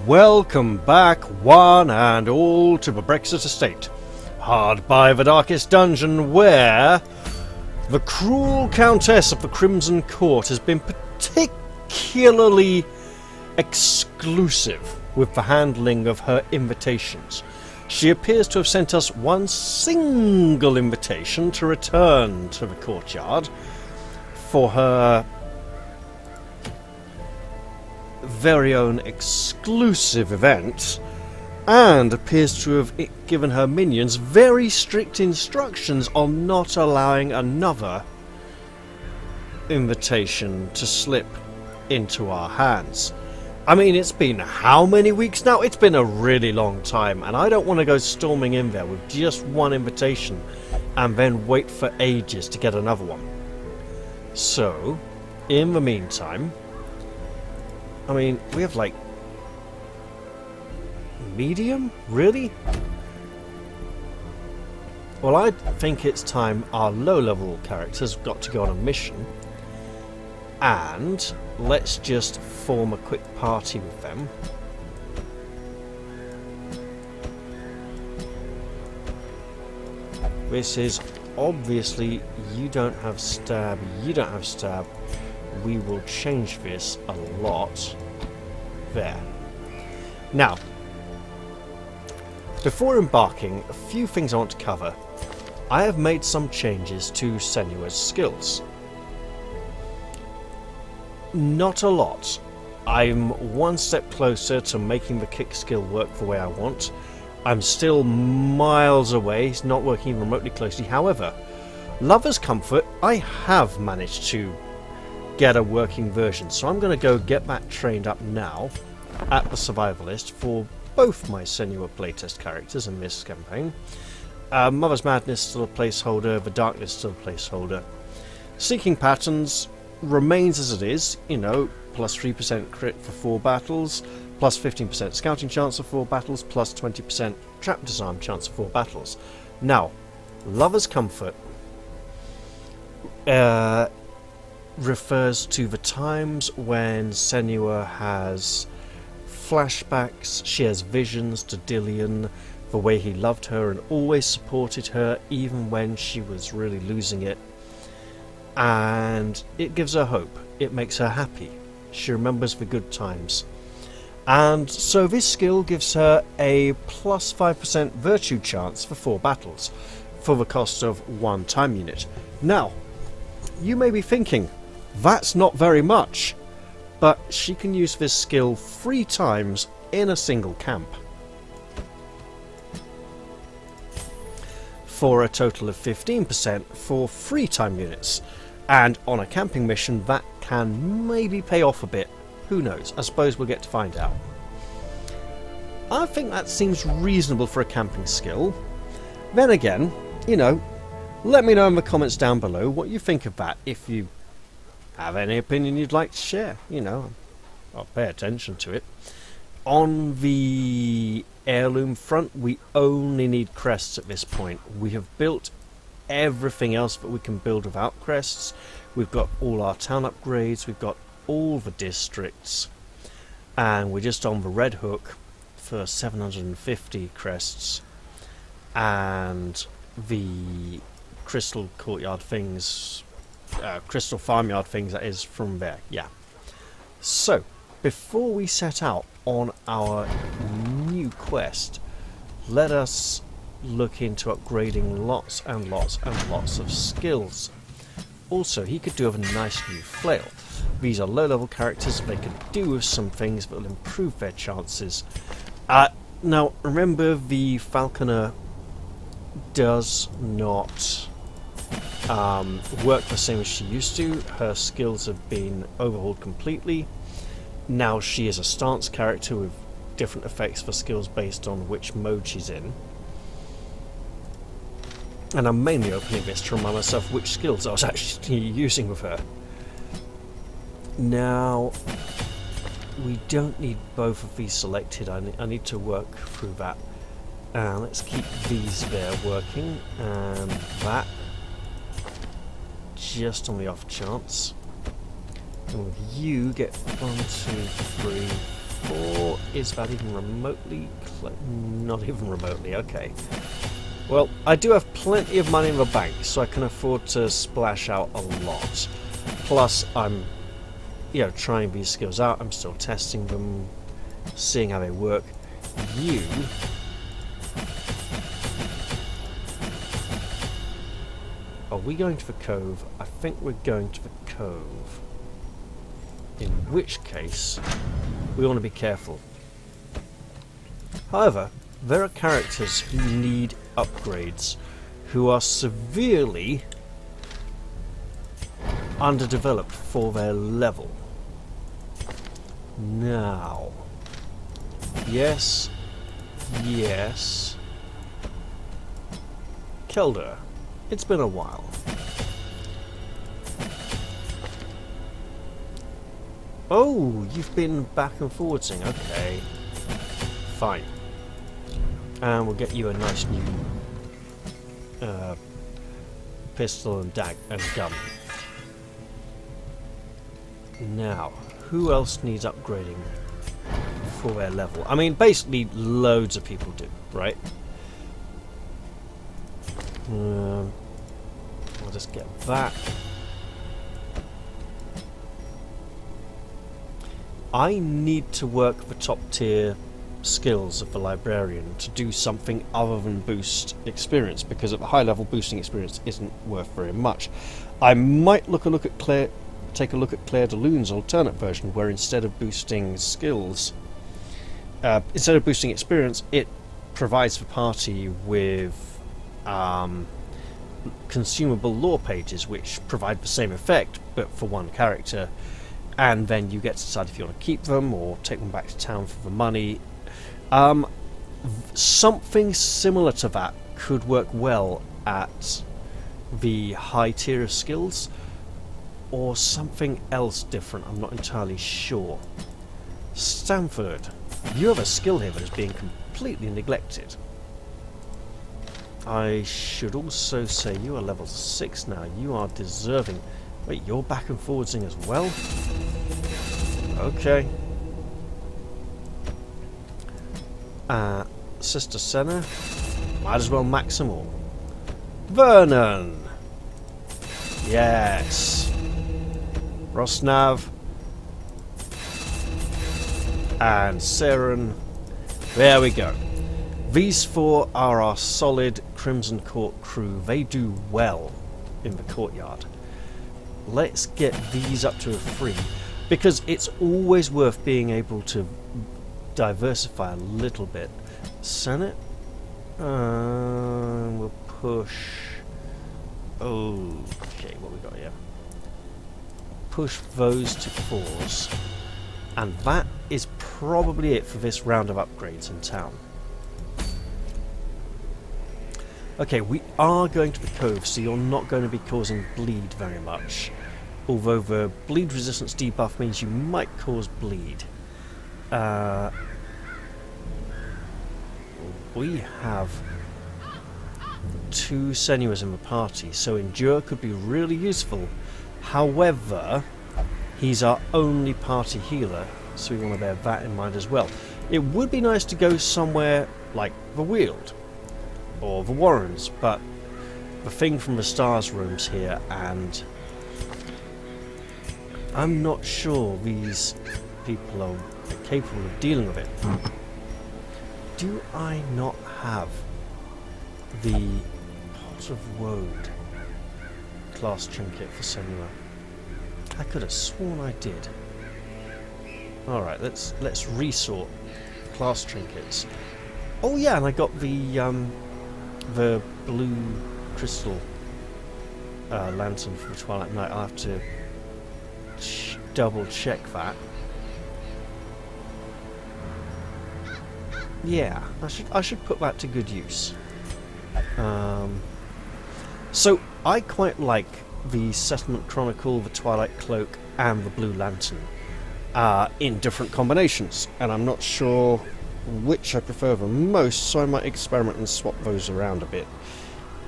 Welcome back, one and all, to the Brexit Estate, hard by the darkest dungeon where the cruel Countess of the Crimson Court has been particularly exclusive with the handling of her invitations. She appears to have sent us one single invitation to return to the courtyard for her very own exclusive event, and appears to have given her minions very strict instructions on not allowing another invitation to slip into our hands. I mean, it's been how many weeks now? It's been a really long time, and I don't want to go storming in there with just one invitation and then wait for ages to get another one. So, in the meantime, I mean, we have like medium? Really? Well, I think it's time our low-level characters got to go on a mission, and let's just form a quick party with them. This is obviously, you don't have stab, you don't have stab. We will change this a lot. There. Now, before embarking, a few things I want to cover. I have made some changes to Senua's skills. Not a lot. I'm one step closer to making the kick skill work the way I want. I'm still miles away, it's not working remotely closely. However, Lover's Comfort, I have managed to get a working version, so I'm going to go get that trained up now at the survivalist for both my Senua playtest characters in this campaign. Mother's Madness still a placeholder, the Darkness still a placeholder. Seeking Patterns remains as it is, you know, plus 3% crit for 4 battles, plus 15% scouting chance for 4 battles, plus 20% trap disarm chance for 4 battles. Now, Lover's Comfort refers to the times when Senua has flashbacks, she has visions to Dillion, the way he loved her and always supported her even when she was really losing it, and it gives her hope, it makes her happy, she remembers the good times. And so this skill gives her a plus 5% virtue chance for 4 battles for the cost of 1 time unit. Now, you may be thinking, that's not very much, but she can use this skill 3 times in a single camp, for a total of 15% for 3 time units, and on a camping mission that can maybe pay off a bit. Who knows? I suppose we'll get to find out. I think that seems reasonable for a camping skill. Then again, you know, let me know in the comments down below what you think of that. If you have any opinion you'd like to share, you know, I'll pay attention to it. On the heirloom front, we only need crests at this point. We have built everything else that we can build without crests. We've got all our town upgrades, we've got all the districts, and we're just on the Red Hook for 750 crests, and the crystal courtyard things, crystal farmyard things, that is, from there. Yeah. So before we set out on our new quest, let us look into upgrading lots and lots and lots of skills. Also, he could do have a nice new flail. These are low level characters, they could do with some things that will improve their chances. Now remember, the Falconer does not work the same as she used to. Her skills have been overhauled completely. Now she is a stance character with different effects for skills based on which mode she's in. And I'm mainly opening this to remind myself which skills I was actually using with her. Now, we don't need both of these selected. I need to work through that. Let's keep these there working, and that just on the off chance. And with you, get 1, 2, 3, 4 is that even remotely not even remotely, okay. Well, I do have plenty of money in the bank, so I can afford to splash out a lot. Plus, I'm, trying these skills out. I'm still testing them, seeing how they work. You... Are we going to the cove? I think we're going to the cove. In which case, we want to be careful. However, there are characters who need upgrades, who are severely underdeveloped for their level. Now, yes. Kelder, it's been a while. Oh, you've been back and forwardsing. Okay, fine. And we'll get you a nice new pistol and gun. Now, who else needs upgrading for their level? I mean, basically, loads of people do, right? We'll just get that. I need to work the top tier skills of the librarian to do something other than boost experience, because at the high level boosting experience isn't worth very much. I might take a look at Claire de Lune's alternate version, where instead of boosting skills, instead of boosting experience, it provides the party with consumable lore pages which provide the same effect but for one character, and then you get to decide if you want to keep them or take them back to town for the money. Something similar to that could work well at the high tier of skills, or something else different. I'm not entirely sure. Stanford, you have a skill here that is being completely neglected. I should also say you are level 6 now. You are deserving. Wait, you're back and forwardsing as well? Okay. Sister Senna, might as well max them all. Vernon! Yes. Rosnav. And Saren. There we go. These four are our solid Crimson Court crew. They do well in the courtyard. Let's get these up to a 3, because it's always worth being able to diversify a little bit. Senate? We'll push... Okay, what we got here? Push those to 4s. And that is probably it for this round of upgrades in town. Okay, we are going to the cove, so you're not going to be causing bleed very much. Although the bleed resistance debuff means you might cause bleed. We have 2 Senuas in the party, so Endure could be really useful. However, he's our only party healer, so we want to bear that in mind as well. It would be nice to go somewhere like the Weald or the Warrens, but the thing from the Stars rooms here, and I'm not sure these people are capable of dealing with it. Do I not have the Pot of Woad class trinket for Senua? I could have sworn I did. Alright, let's resort class trinkets. Oh yeah, and I got the blue crystal lantern for the Twilight Night. I'll have to double check that. Yeah, I should put that to good use. So I quite like the Settlement Chronicle, the Twilight Cloak, and the Blue Lantern in different combinations, and I'm not sure which I prefer the most, so I might experiment and swap those around a bit.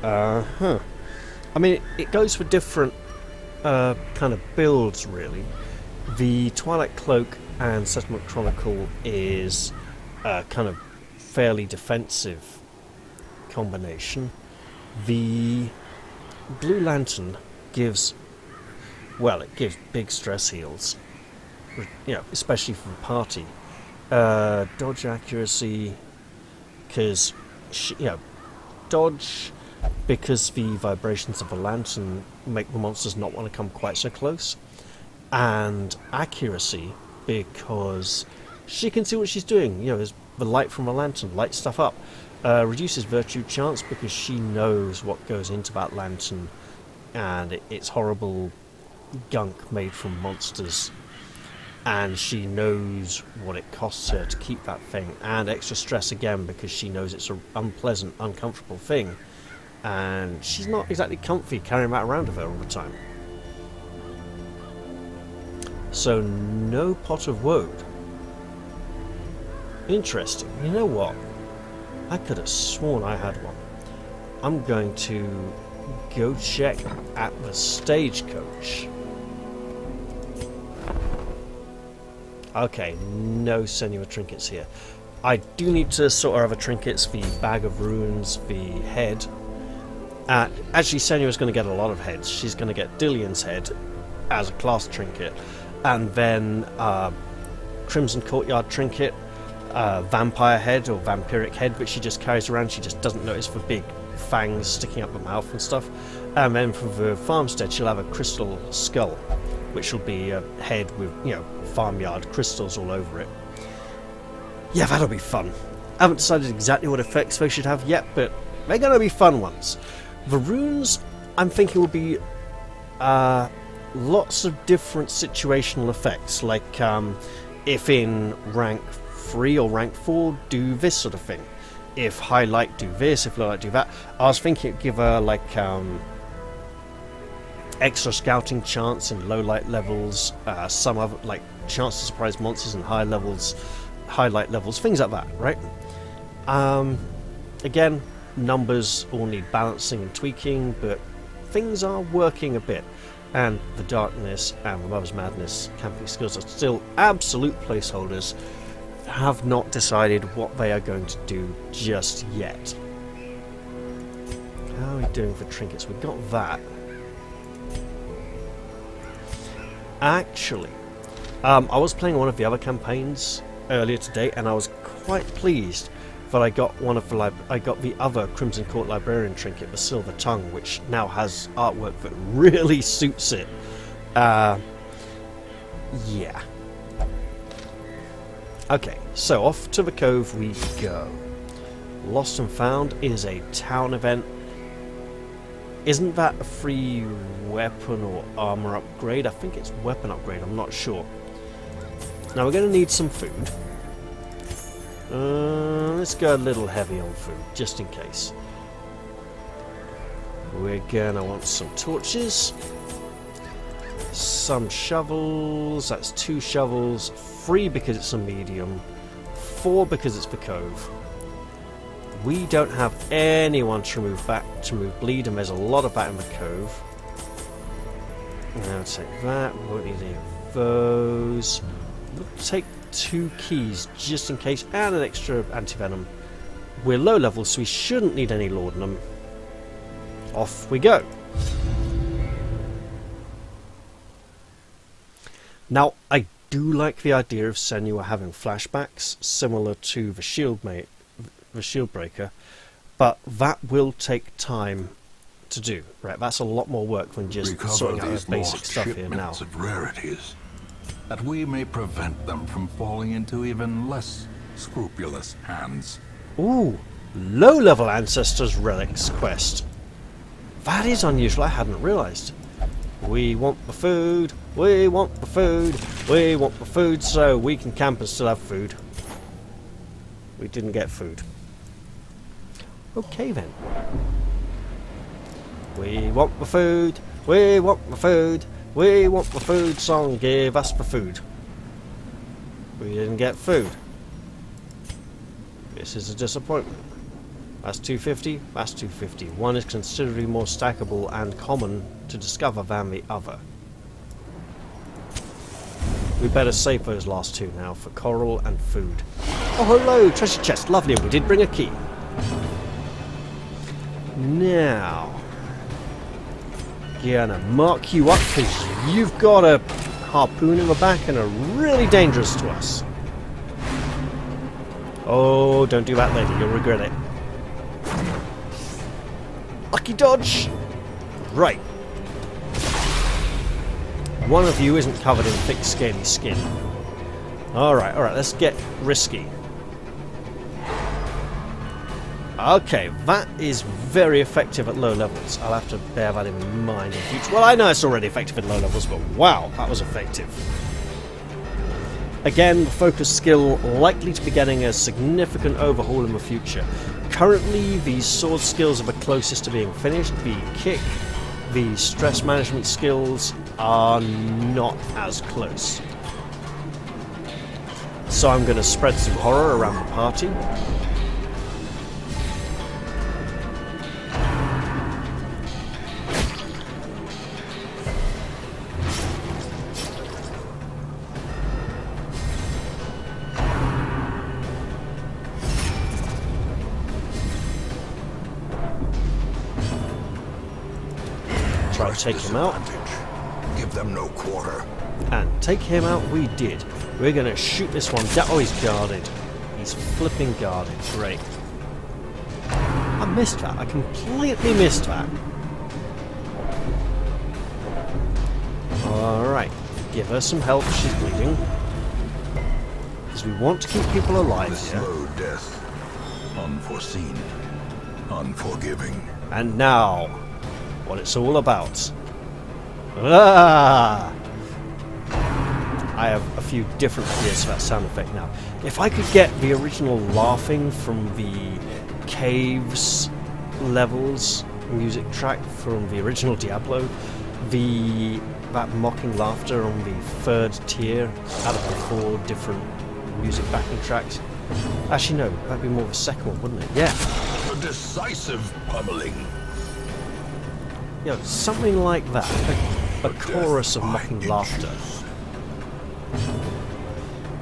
I mean, it goes for different kind of builds, really. The Twilight Cloak and Settlement Chronicle is kind of fairly defensive combination. The Blue Lantern gives, well, it gives big stress heals, you know, especially for the party. Dodge accuracy, because, you know, dodge, because the vibrations of the lantern make the monsters not want to come quite so close, and accuracy, because she can see what she's doing. You know, there's the light from the lantern lights stuff up. Reduces virtue chance because she knows what goes into that lantern, and it's horrible gunk made from monsters, and she knows what it costs her to keep that thing. And extra stress again because she knows it's an unpleasant, uncomfortable thing, and she's not exactly comfy carrying that around with her all the time. So no pot of woad. Interesting. You know what? I could have sworn I had one. I'm going to go check at the stagecoach. Okay, no Senua trinkets here. I do need to sort of other trinkets, the bag of runes, the head. Actually, Senua's going to get a lot of heads. She's going to get Dillion's head as a class trinket, and then Crimson Courtyard trinket, vampire head or vampiric head, which she just carries around. She just doesn't notice the big fangs sticking up the mouth and stuff. And then for the farmstead, she'll have a crystal skull, which will be a head with, you know, farmyard crystals all over it. Yeah, that'll be fun. I haven't decided exactly what effects they should have yet, but they're going to be fun ones. The runes, I'm thinking, will be lots of different situational effects, like if in rank 3 or rank 4, do this sort of thing. If high light, do this. If low light, do that. I was thinking it'd give her like extra scouting chance in low light levels, some other like chance to surprise monsters in high light levels, things like that, right? Again, numbers all need balancing and tweaking, but things are working a bit. And the darkness and the Mother's Madness camping skills are still absolute placeholders. Have not decided what they are going to do just yet. How are we doing for trinkets? We got that. Actually, I was playing one of the other campaigns earlier today, and I was quite pleased that I got the other Crimson Court Librarian trinket, the Silver Tongue, which now has artwork that really suits it. Yeah. Okay, so off to the cove we go. Lost and Found is a town event. Isn't that a free weapon or armor upgrade? I think it's weapon upgrade, I'm not sure. Now we're going to need some food. Let's go a little heavy on food, just in case. We're going to want some torches. Some shovels, that's 2 shovels. 3 because it's a medium. 4 because it's the cove. We don't have anyone to remove bleed, and there's a lot of that in the cove. Now take that, we won't need any of those. We'll take 2 keys just in case, and an extra anti-venom. We're low level, so we shouldn't need any laudanum. Off we go. Now, I do like the idea of Senua having flashbacks, similar to the shield breaker, but that will take time to do. Right, that's a lot more work than just sorting out the basic stuff here now. Of rarities, that we may prevent them from falling into even less scrupulous hands. Ooh, low-level Ancestors Relics quest. That is unusual, I hadn't realised. We want the food, we want the food, we want the food, so we can camp and still have food. We didn't get food. Okay then. We want the food, we want the food, we want the food, song, give us the food. We didn't get food. This is a disappointment. That's 250, that's 250. One is considerably more stackable and common to discover than the other. We better save those last two now for coral and food. Oh, hello, treasure chest. Lovely, and we did bring a key. Now, gonna mark you up because you've got a harpoon in the back and are really dangerous to us. Oh, don't do that, lady. You'll regret it. Lucky dodge. Right. One of you isn't covered in thick, scaly skin. Alright, let's get risky. Okay, that is very effective at low levels. I'll have to bear that in mind in future. Well, I know it's already effective at low levels, but wow, that was effective. Again, the focus skill likely to be getting a significant overhaul in the future. Currently, the sword skills are the closest to being finished. The kick, the stress management skills are not as close. So I'm going to spread some horror around the party. Try to take him out. Give them no quarter. And take him out we did. We're going to shoot this one down. Oh, he's guarded. He's flipping guarded. Great. I missed that. I completely missed that. Alright. Give her some help. She's bleeding. Because we want to keep people alive here. Slow death. Unforeseen. Unforgiving. And now, what it's all about. Ah! I have a few different ideas for that sound effect now. If I could get the original laughing from the Caves levels music track from the original Diablo, that mocking laughter on the third tier out of the 4 different music backing tracks. Actually, no, that'd be more of a second one, wouldn't it? Yeah. A decisive pummeling. You know, something like that. A chorus of mocking laughter.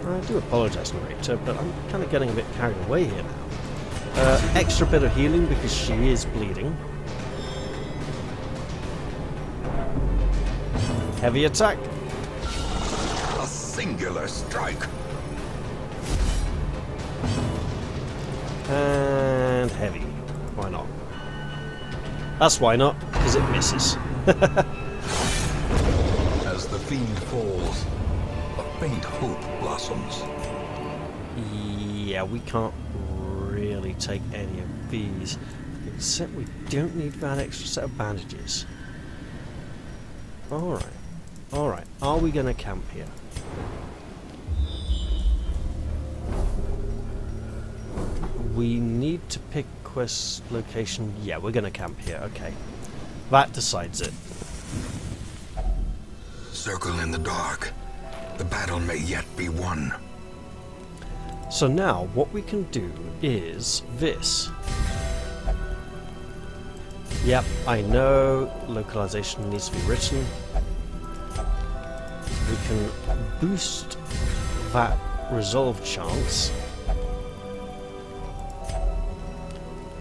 I do apologise, narrator, but I'm kind of getting a bit carried away here now. Extra bit of healing because she is bleeding. Heavy attack. A singular strike. And heavy. Why not? That's why not, because it misses. As the fiend falls, a faint hope blossoms. Yeah, we can't really take any of these, except we don't need that extra set of bandages. Alright. Alright, are we going to camp here? We need to pick quest location. Yeah, we're going to camp here, okay. That decides it. Circle in the dark. The battle may yet be won. So now, what we can do is this. Yep, I know localization needs to be written. We can boost that resolve chance.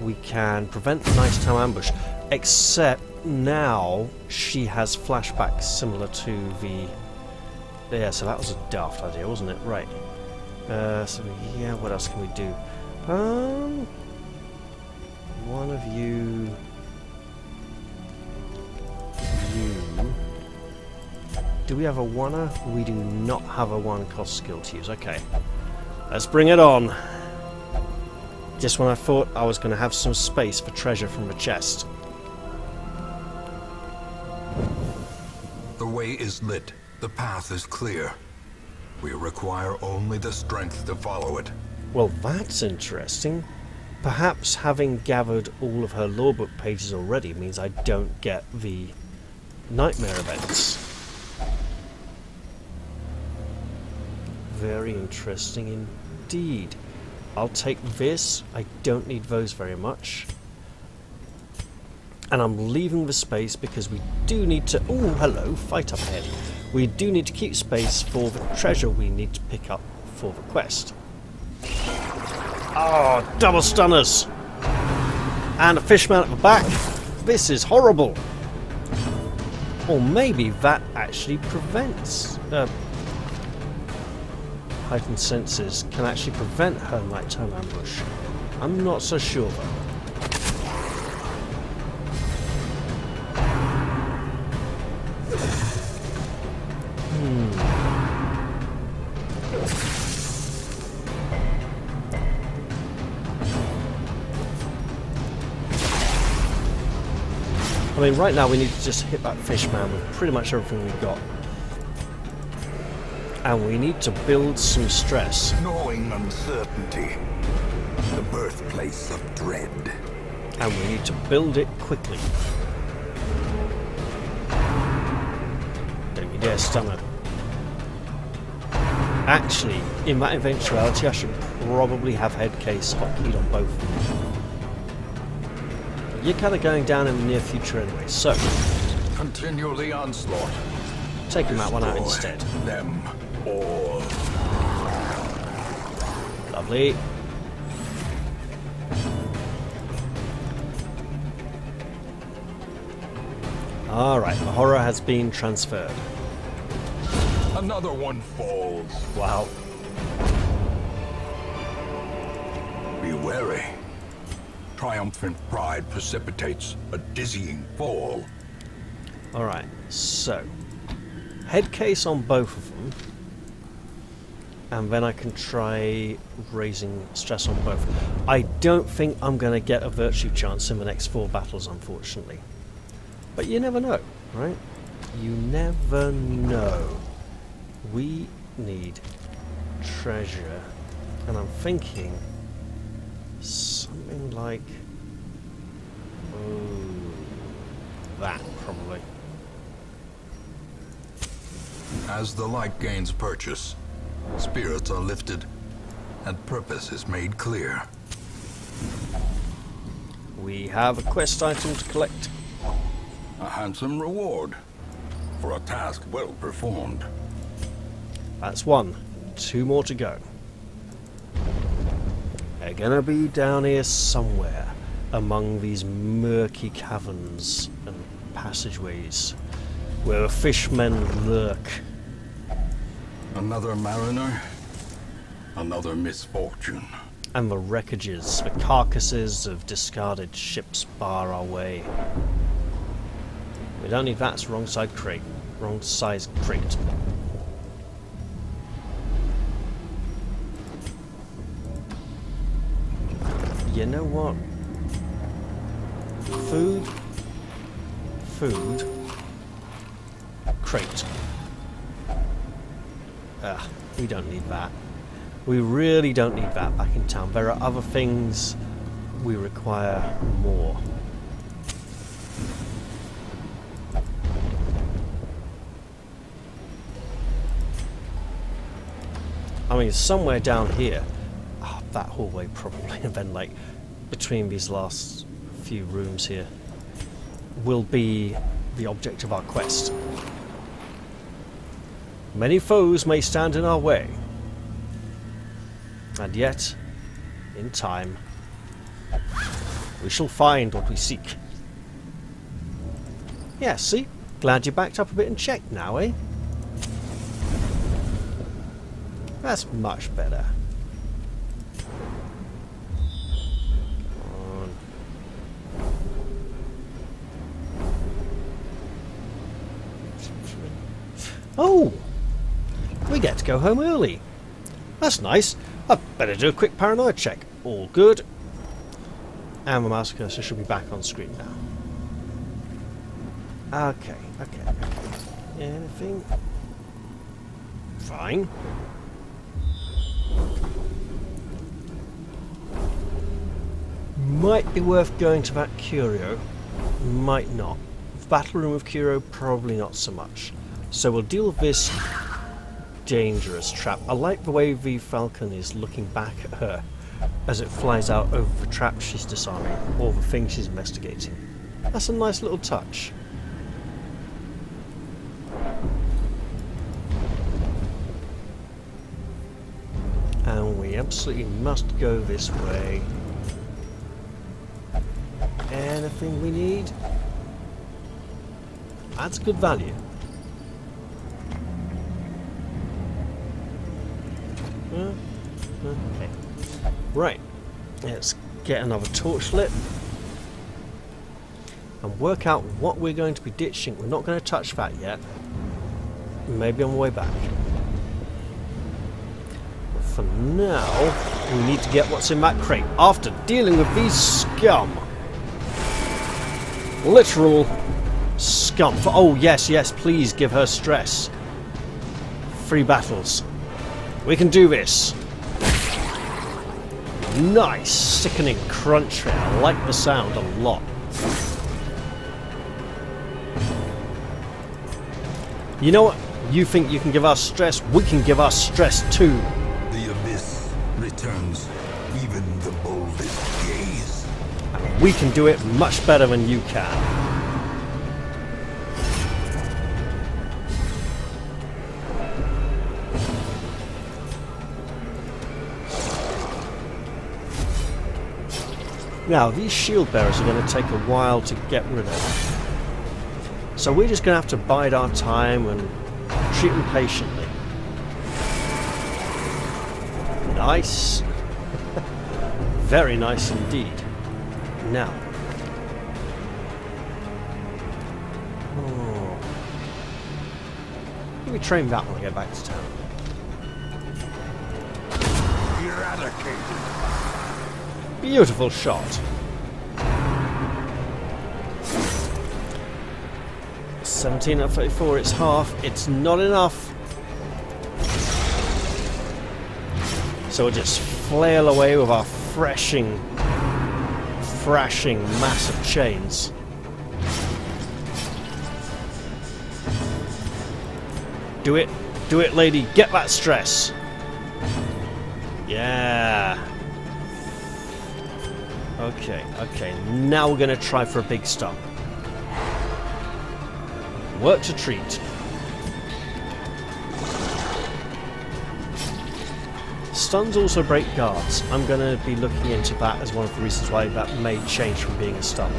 We can prevent the Night Town ambush, except now she has flashbacks similar to the... Yeah, so that was a daft idea, wasn't it? Right. So yeah, what else can we do? One of you... Do we have a oneer? We do not have a 1-cost skill to use. Okay. Let's bring it on. Just when I thought I was going to have some space for treasure from the chest. The way is lit. The path is clear. We require only the strength to follow it. Well, that's interesting. Perhaps having gathered all of her lorebook pages already means I don't get the nightmare events. Very interesting indeed. I'll take this. I don't need those very much. And I'm leaving the space because we do need to... Oh, hello, fight up ahead. we do need to keep space for the treasure we need to pick up for the quest. Oh, double stunners! And a fishman at the back. This is horrible. Or maybe that actually prevents... heightened senses can actually prevent her nighttime ambush. I'm not so sure though. I mean, right now we need to just hit that fishman with pretty much everything we've got. And we need to build some stress. Gnawing uncertainty, the birthplace of dread. And we need to build it quickly. Don't you dare stun her. Actually, in that eventuality, I should probably have head case hotkeyed on both of them. You're kind of going down in the near future anyway, so Continue the onslaught. taking that one out Destroy instead. them all. Lovely. Alright, the horror has been transferred. Another one falls. Wow. Be wary. Triumphant pride precipitates a dizzying fall. Alright, so head case on both of them. And then I can try raising stress on both. I don't think I'm going to get a virtue chance in the next 4 battles, unfortunately. But you never know, right? You never know. We need treasure. And I'm thinking something like... that, probably. As the light gains purchase, spirits are lifted, and purpose is made clear. We have a quest item to collect. A handsome reward for a task well performed. That's 1. 2 more to go. They're gonna be down here somewhere among these murky caverns and passageways where the fishmen lurk. Another mariner, another misfortune. And the wreckages, the carcasses of discarded ships bar our way. We don't need that, it's wrong side crate. Wrong size crate. You know what? Food. Crate. We don't need that. We really don't need that back in town. There are other things we require more. I mean, somewhere down here, that hallway probably, and then like between these last few rooms here, will be the object of our quest. Many foes may stand in our way, and yet, in time, we shall find what we seek. Yeah, see? Glad you backed up a bit and checked now, eh? That's much better. Come on. Oh! We get to go home early. That's nice. I'd better do a quick paranoia check. All good. And the mouse cursor should be back on screen now. Okay. Anything? Fine. Might be worth going to that curio. Might not. Battle room of curio, probably not so much. So we'll deal with this dangerous trap. I like the way the falcon is looking back at her as it flies out over the trap she's disarming, or the thing she's investigating. That's a nice little touch. and we absolutely must go this way. Anything we need? That's good value. Okay. Right. Let's get another torch lit. And work out what we're going to be ditching. We're not going to touch that yet. Maybe on the way back. But for now, we need to get what's in that crate. After dealing with these scum. Literal scum. Oh, yes, yes, please give her stress. 3 battles. We can do this. Nice, sickening crunch. I like the sound a lot. You know what? You think you can give us stress? We can give us stress too. The abyss returns even the boldest gaze. And we can do it much better than you can. Now, these shield bearers are going to take a while to get rid of. So we're just going to have to bide our time and treat them patiently. Nice. Very nice indeed. Now. Oh. Let me train that when I get back to town. Eradicated. Beautiful shot. 17 out of 34, it's half. It's not enough. So we'll just flail away with our thrashing massive chains. Do it, lady. Get that stress. Yeah. Okay. Now we're going to try for a big stun. Work to treat. Stuns also break guards. I'm going to be looking into that as one of the reasons why that may change from being a stun.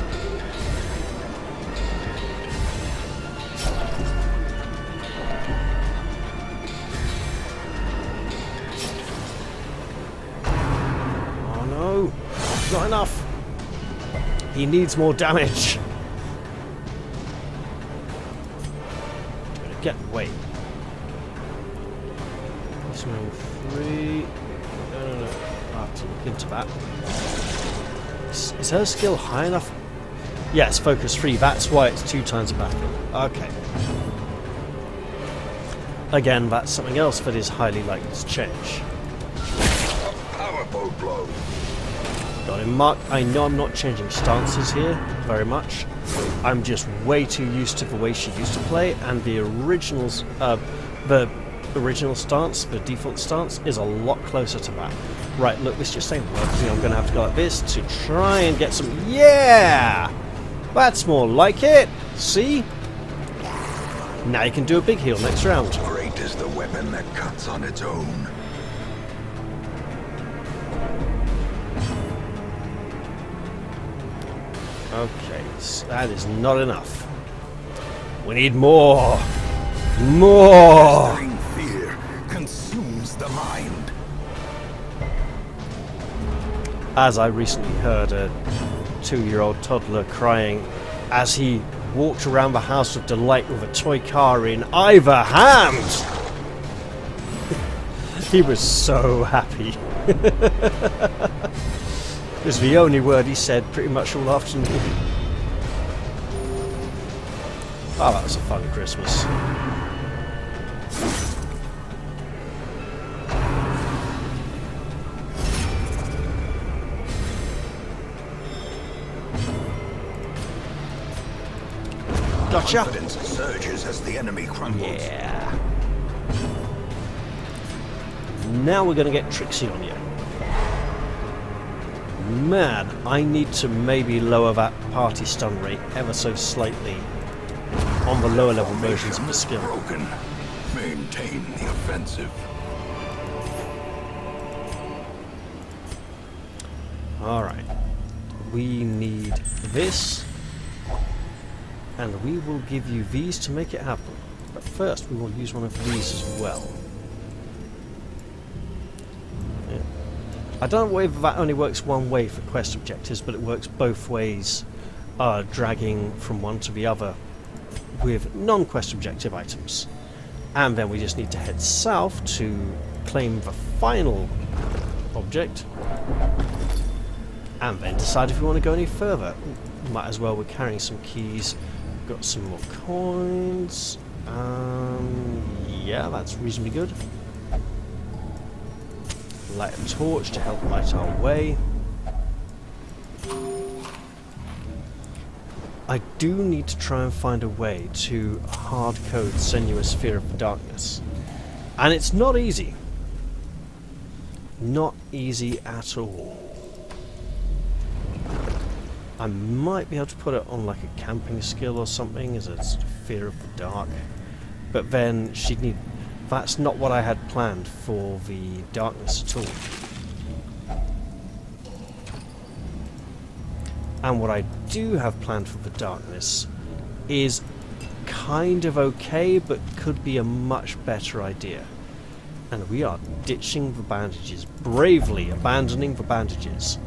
Oh no! Not enough! He needs more damage! Get away. This one 3. No. I have to look into that. Is her skill high enough? Yes, focus 3. That's why it's 2 times a battle. Okay. Again, that's something else that is highly likely to change. A powerful blow. Got him marked. I know I'm not changing stances here very much. I'm just way too used to the way she used to play, and the original stance, the default stance, is a lot closer to that. Right, look, this just ain't working. I'm going to have to go like this to try and get some... Yeah! That's more like it! See? Now you can do a big heal next round. Great is the weapon that cuts on its own. Okay, so that is not enough. We need more! More! Festering fear consumes the mind. As I recently heard a 2-year-old toddler crying as he walked around the house with delight with a toy car in either hand! He was so happy. It was the only word he said pretty much all afternoon. Oh, that was a fun Christmas. Gotcha! Confidence surges as the enemy crumbles. Yeah. Now we're going to get Trixie on you. Man, I need to maybe lower that party stun rate ever so slightly on the lower level versions of the skill. Broken. Maintain the offensive. Alright. We need this. And we will give you these to make it happen. But first we will use one of these as well. Yeah. I don't know whether that only works one way for quest objectives, but it works both ways, dragging from one to the other with non-quest objective items. And then we just need to head south to claim the final object, and then decide if we want to go any further. Might as well, we're carrying some keys, got some more coins, yeah, that's reasonably good. Light a torch to help light our way. I do need to try and find a way to hard code Senua's Sphere of the Darkness. And it's not easy. Not easy at all. I might be able to put it on like a camping skill or something as a sort of Fear of the Dark. But then she'd need... That's not what I had planned for the darkness at all. And what I do have planned for the darkness is kind of okay, but could be a much better idea. And we are ditching the bandages, bravely abandoning the bandages.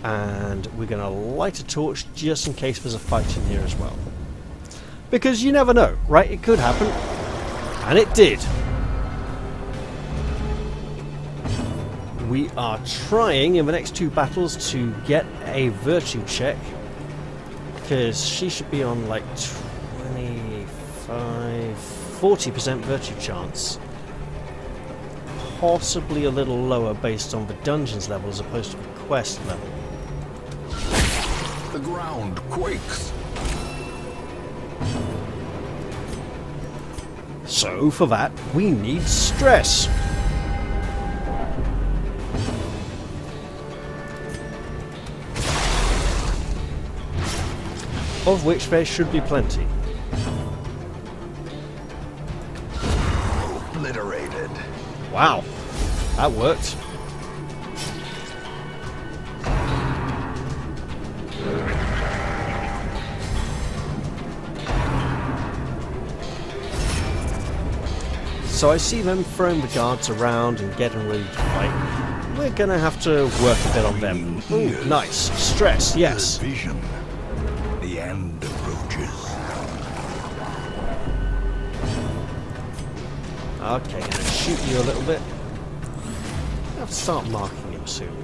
And we're going to light a torch just in case there's a fight in here as well. Because you never know, right? It could happen. And it did. We are trying in the next 2 battles to get a virtue check, because she should be on like 40% virtue chance. Possibly a little lower based on the dungeons level as opposed to the quest level. The ground quakes. So for that, we need stress. Of which there should be plenty. Obliterated. Wow, that worked. So I see them throwing the guards around and getting ready to fight. We're gonna have to work a bit on them. Ooh, nice. Stress, yes. Vision. The end approaches. Okay, gonna shoot you a little bit. I have to start marking him soon.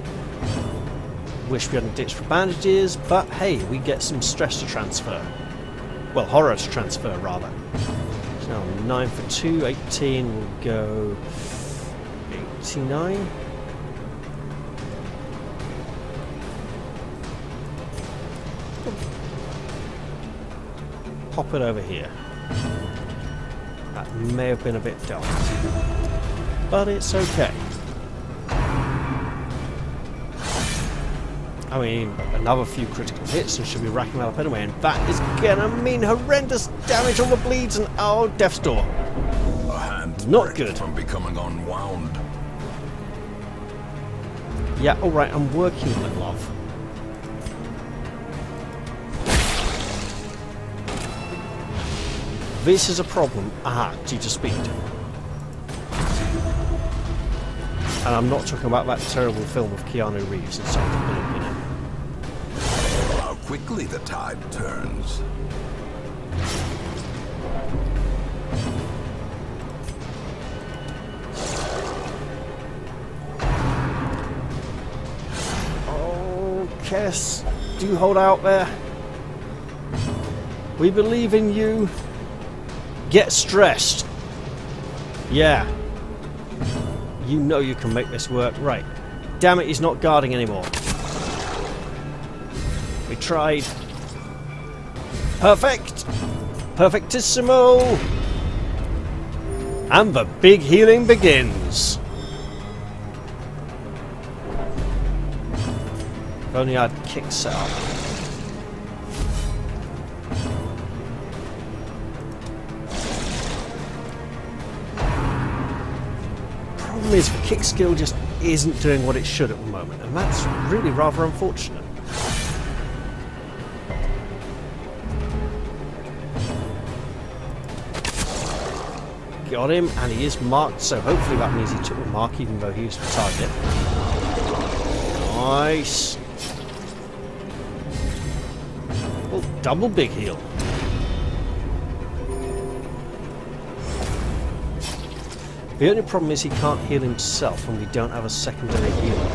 Wish we hadn't ditched for bandages, but hey, we get some stress to transfer. Well, horror to transfer, rather. So now 9 for 2, 18, we'll go 89. Pop it over here. That may have been a bit dull, but it's okay. I mean, another few critical hits and she'll be racking that up anyway, and that is gonna mean horrendous damage on the bleeds and oh, death's door. A hand Not good. from becoming unwound. Yeah, alright, I'm working on it, love. This is a problem, due to speed. And I'm not talking about that terrible film of Keanu Reeves and Sandra Bullock in it. How quickly the tide turns. Oh, Kess, do hold out there. We believe in you. Get stressed. Yeah. You know you can make this work. Right. Damn it, he's not guarding anymore. We tried. Perfect. Perfectissimo. And the big healing begins. If only I'd kick set up. problem is the kick skill just isn't doing what it should at the moment, and that's really rather unfortunate. Got him, and he is marked, so hopefully that means he took the mark even though he was the target. Nice. Oh, double big heal. The only problem is he can't heal himself and we don't have a secondary healer.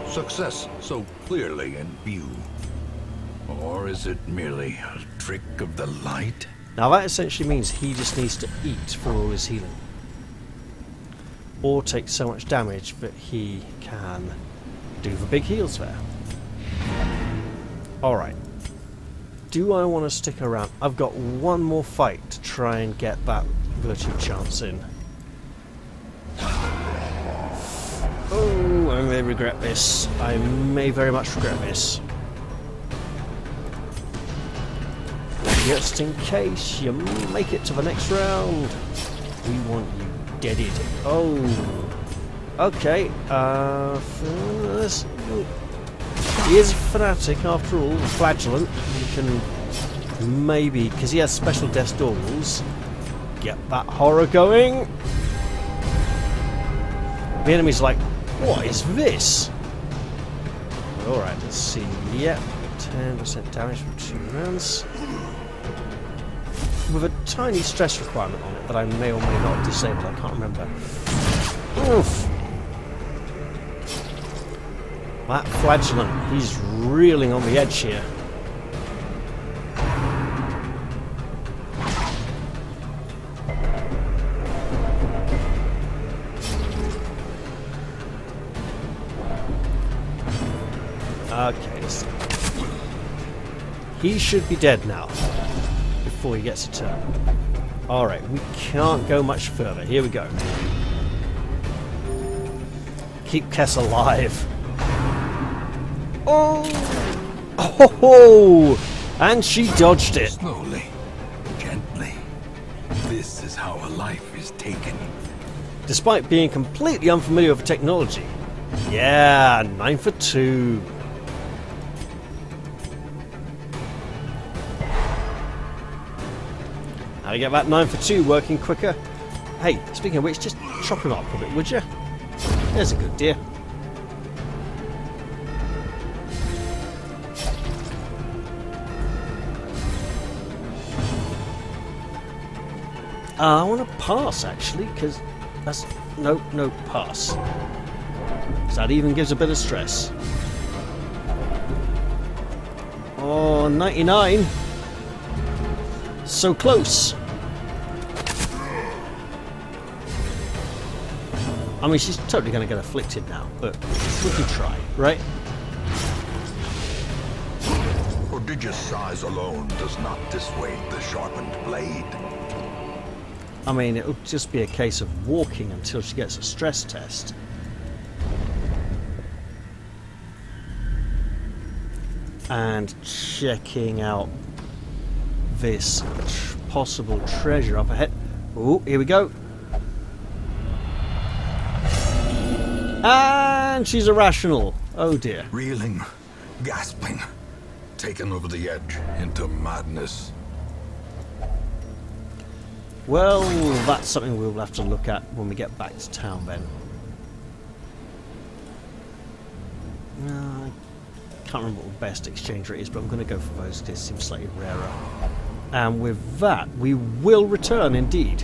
Success so clearly in view. Or is it merely a trick of the light? Now that essentially means he just needs to eat for all his healing. Or take so much damage that he can do the big heals there. Alright. Do I want to stick around? I've got one more fight to try and get that virtue chance in. Oh, I may regret this. I may very much regret this. Just in case you make it to the next round. We want you deaded. Oh. Okay. He is a fanatic after all, flagellant. You can maybe, because he has special death doors, get that horror going. The enemy's like, what is this? Alright, let's see. Yep, 10% damage for 2 rounds. With a tiny stress requirement on it that I may or may not have disabled, I can't remember. Oof! That flagellant, he's reeling on the edge here. Okay, he should be dead now before he gets a turn. Alright, we can't go much further. Here we go. Keep Kess alive. Oh! Oh! And she dodged it. Slowly, gently. This is how a life is taken. Despite being completely unfamiliar with the technology. Yeah, 9 for 2. How do you get that 9 for 2 working quicker? Hey, speaking of which, just chop him up a bit, would you? There's a good dear. I want to pass, actually, because that's... No, pass. So that even gives a bit of stress. Oh, 99. So close. I mean, she's totally going to get afflicted now, but we can try, right? Prodigious size alone does not dissuade the sharpened blade. I mean, it'll just be a case of walking until she gets a stress test. And checking out this possible treasure up ahead. Oh, here we go. And she's irrational. Oh dear. Reeling, gasping, taken over the edge into madness. Well, that's something we'll have to look at when we get back to town then. I can't remember what the best exchange rate is, but I'm going to go for those because it seems slightly rarer. And with that, we will return indeed.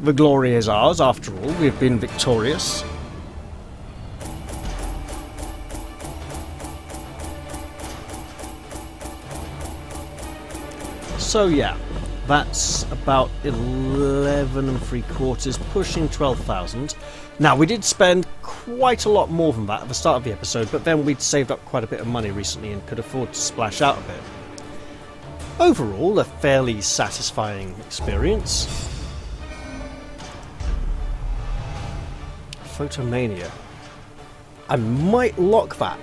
The glory is ours, after all. We've been victorious. So yeah, that's about 11 3/4, pushing 12,000. Now, we did spend quite a lot more than that at the start of the episode, but then we'd saved up quite a bit of money recently and could afford to splash out a bit. Overall, a fairly satisfying experience. Photomania. I might lock that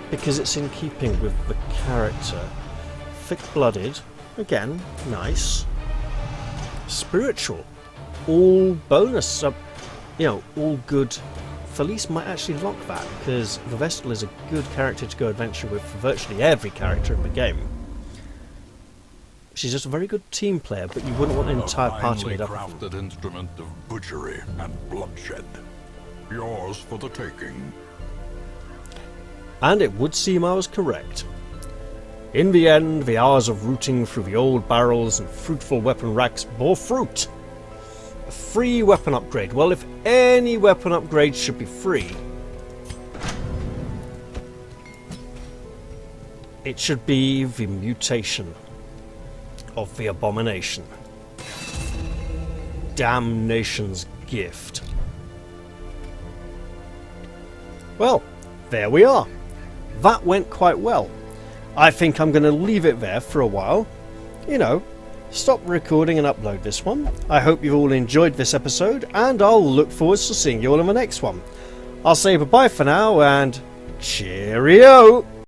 because it's in keeping with the character. Thick-blooded, Again, nice. Spiritual. All bonus. All good. Felice might actually lock that, because the Vestal is a good character to go adventure with for virtually every character in the game. She's just a very good team player, but you wouldn't want an entire party made up of them. Crafted instrument of butchery and bloodshed. Yours for the taking. And it would seem I was correct. In the end, the hours of rooting through the old barrels and fruitful weapon racks bore fruit. A free weapon upgrade. Well, if any weapon upgrade should be free, it should be the mutation of the abomination. Damnation's gift. Well, there we are. That went quite well. I think I'm going to leave it there for a while. Stop recording and upload this one. I hope you've all enjoyed this episode, and I'll look forward to seeing you all in the next one. I'll say bye-bye for now, and cheerio!